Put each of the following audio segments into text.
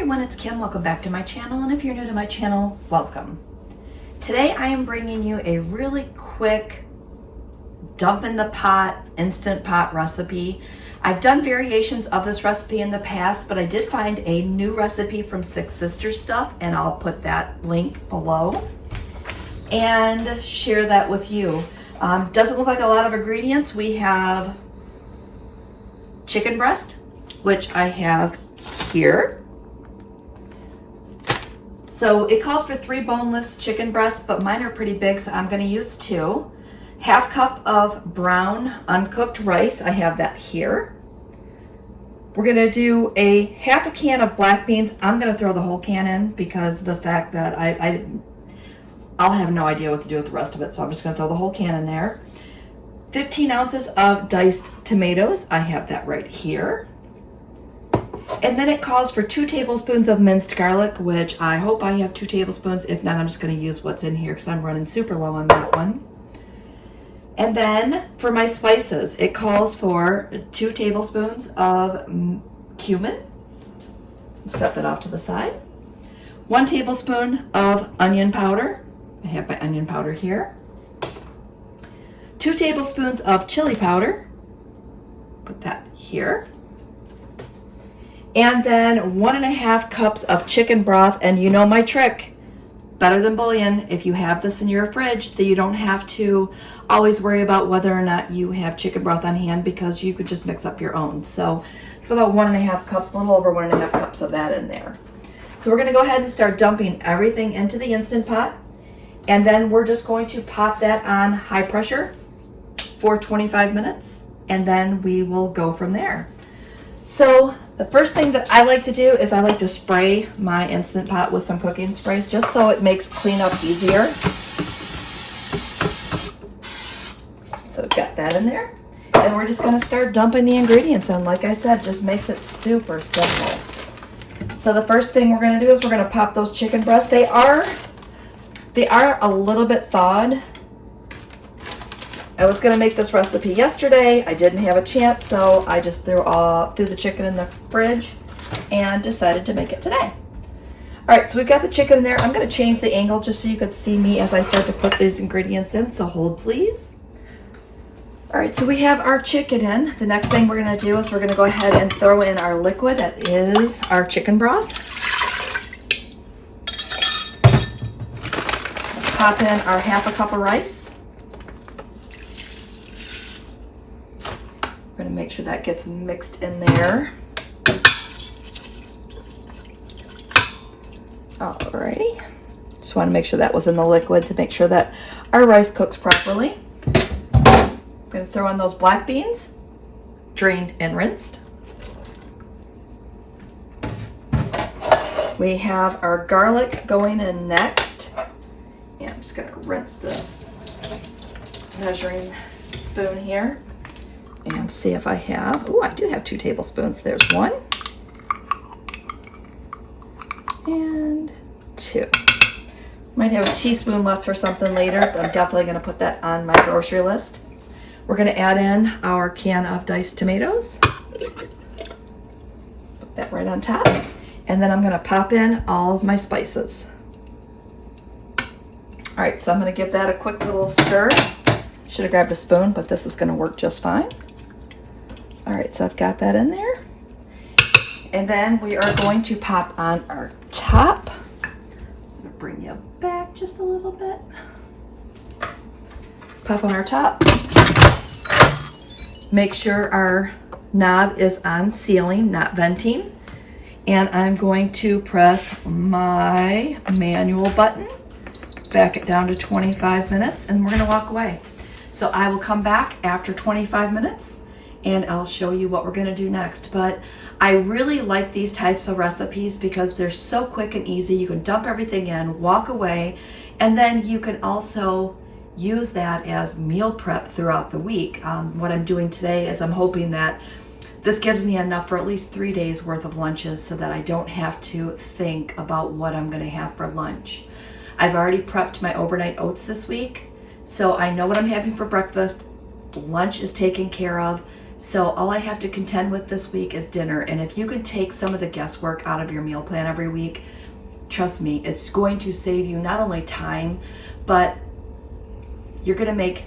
everyone, it's Kim. Welcome back to my channel, and if you're new to my channel, welcome. Today I am bringing you a really quick dump in the pot, instant pot recipe. I've done variations of this recipe in the past, but I did find a new recipe from Six Sisters Stuff, and I'll put that link below and share that with you. Doesn't look like a lot of ingredients. We have chicken breast, which I have here. So it calls for 3 boneless chicken breasts, but mine are pretty big, so I'm going to use 2. Half cup of brown uncooked rice. I have that here. We're going to do a half a can of black beans. I'm going to throw the whole can in because the fact that I'll have no idea what to do with the rest of it, so I'm just going to throw the whole can in there. 15 ounces of diced tomatoes. I have that right here. And then it calls for 2 tablespoons of minced garlic, which I hope I have 2 tablespoons. If not, I'm just going to use what's in here because I'm running super low on that one. And then for my spices, it calls for 2 tablespoons of cumin. Set that off to the side. 1 tablespoon of onion powder. I have my onion powder here. 2 tablespoons of chili powder. Put that here. And then 1.5 cups of chicken broth. And you know my trick, better than bouillon. If you have this in your fridge, then you don't have to always worry about whether or not you have chicken broth on hand, because you could just mix up your own. So about 1.5 cups, a little over 1.5 cups of that in there. So we're gonna go ahead and start dumping everything into the Instant Pot. And then we're just going to pop that on high pressure for 25 minutes. And then we will go from there. So the first thing that I like to do is I like to spray my Instant Pot with some cooking sprays just so it makes cleanup easier. So we've got that in there. And we're just going to start dumping the ingredients in. Like I said, just makes it super simple. So the first thing we're going to do is we're going to pop those chicken breasts. They are a little bit thawed. I was going to make this recipe yesterday. I didn't have a chance, so I just threw the chicken in the fridge and decided to make it today. All right, so we've got the chicken in there. I'm going to change the angle just so you could see me as I start to put these ingredients in, so hold please. All right, so we have our chicken in. The next thing we're going to do is we're going to go ahead and throw in our liquid. That is our chicken broth. Let's pop in our 1/2 cup of rice. We're going to make sure that gets mixed in there. Alrighty. Just want to make sure that was in the liquid to make sure that our rice cooks properly. I'm going to throw in those black beans, drained and rinsed. We have our garlic going in next. And I'm just going to rinse this measuring spoon here. And see if I have, oh, I do have 2 tablespoons. There's 1 and 2. Might have a teaspoon left for something later, but I'm definitely going to put that on my grocery list. We're going to add in our can of diced tomatoes. Put that right on top. And then I'm going to pop in all of my spices. All right, so I'm going to give that a quick little stir. Should have grabbed a spoon, but this is going to work just fine. All right, so I've got that in there. And then we are going to pop on our top. I'm gonna bring you back just a little bit. Pop on our top. Make sure our knob is on sealing, not venting. And I'm going to press my manual button, back it down to 25 minutes, and we're gonna walk away. So I will come back after 25 minutes and I'll show you what we're gonna do next. But I really like these types of recipes because they're so quick and easy. You can dump everything in, walk away, and then you can also use that as meal prep throughout the week. What I'm doing today is I'm hoping that this gives me enough for at least 3 days worth of lunches so that I don't have to think about what I'm gonna have for lunch. I've already prepped my overnight oats this week, so I know what I'm having for breakfast. Lunch is taken care of. So all I have to contend with this week is dinner. And if you can take some of the guesswork out of your meal plan every week, trust me, it's going to save you not only time, but you're gonna make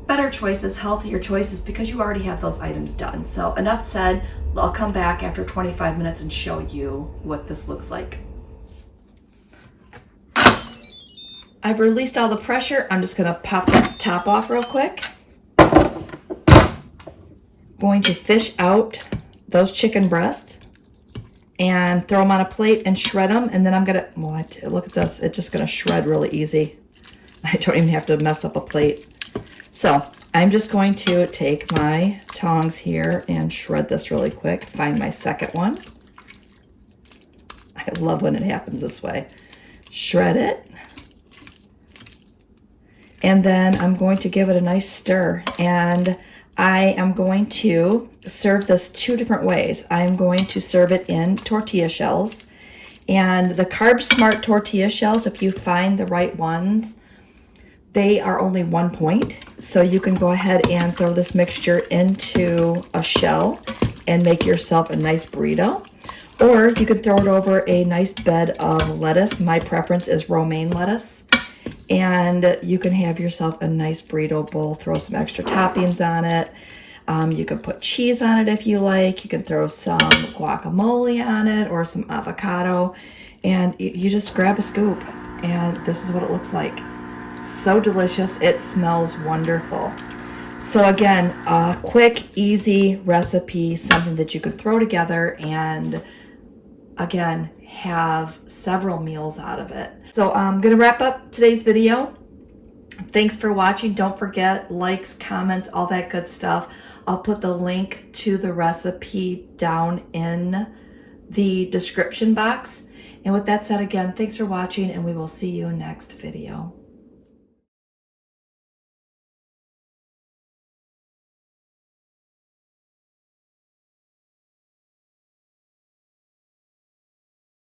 better choices, healthier choices, because you already have those items done. So enough said, I'll come back after 25 minutes and show you what this looks like. I've released all the pressure. I'm just gonna pop the top off real quick. Going to fish out those chicken breasts and throw them on a plate and shred them. And then I'm gonna, look at this, it's just gonna shred really easy. I don't even have to mess up a plate. So I'm just going to take my tongs here and shred this really quick. Find my second one. I love when it happens this way. Shred it. And then I'm going to give it a nice stir. And I am going to serve this two different ways. I'm going to serve it in tortilla shells. And the Carb Smart tortilla shells, if you find the right ones, they are only 1 point. So you can go ahead and throw this mixture into a shell and make yourself a nice burrito. Or you could throw it over a nice bed of lettuce. My preference is romaine lettuce. And you can have yourself a nice burrito bowl. Throw some extra toppings on it. You can put cheese on it if you like. You can throw some guacamole on it or some avocado. And you just grab a scoop. And this is what it looks like. So delicious. It smells wonderful. So again, a quick, easy recipe, something that you could throw together and again, have several meals out of it. So I'm gonna wrap up today's video. Thanks for watching. Don't forget, likes, comments, all that good stuff. I'll put the link to the recipe down in the description box. And with that said, again, thanks for watching, and we will see you next video.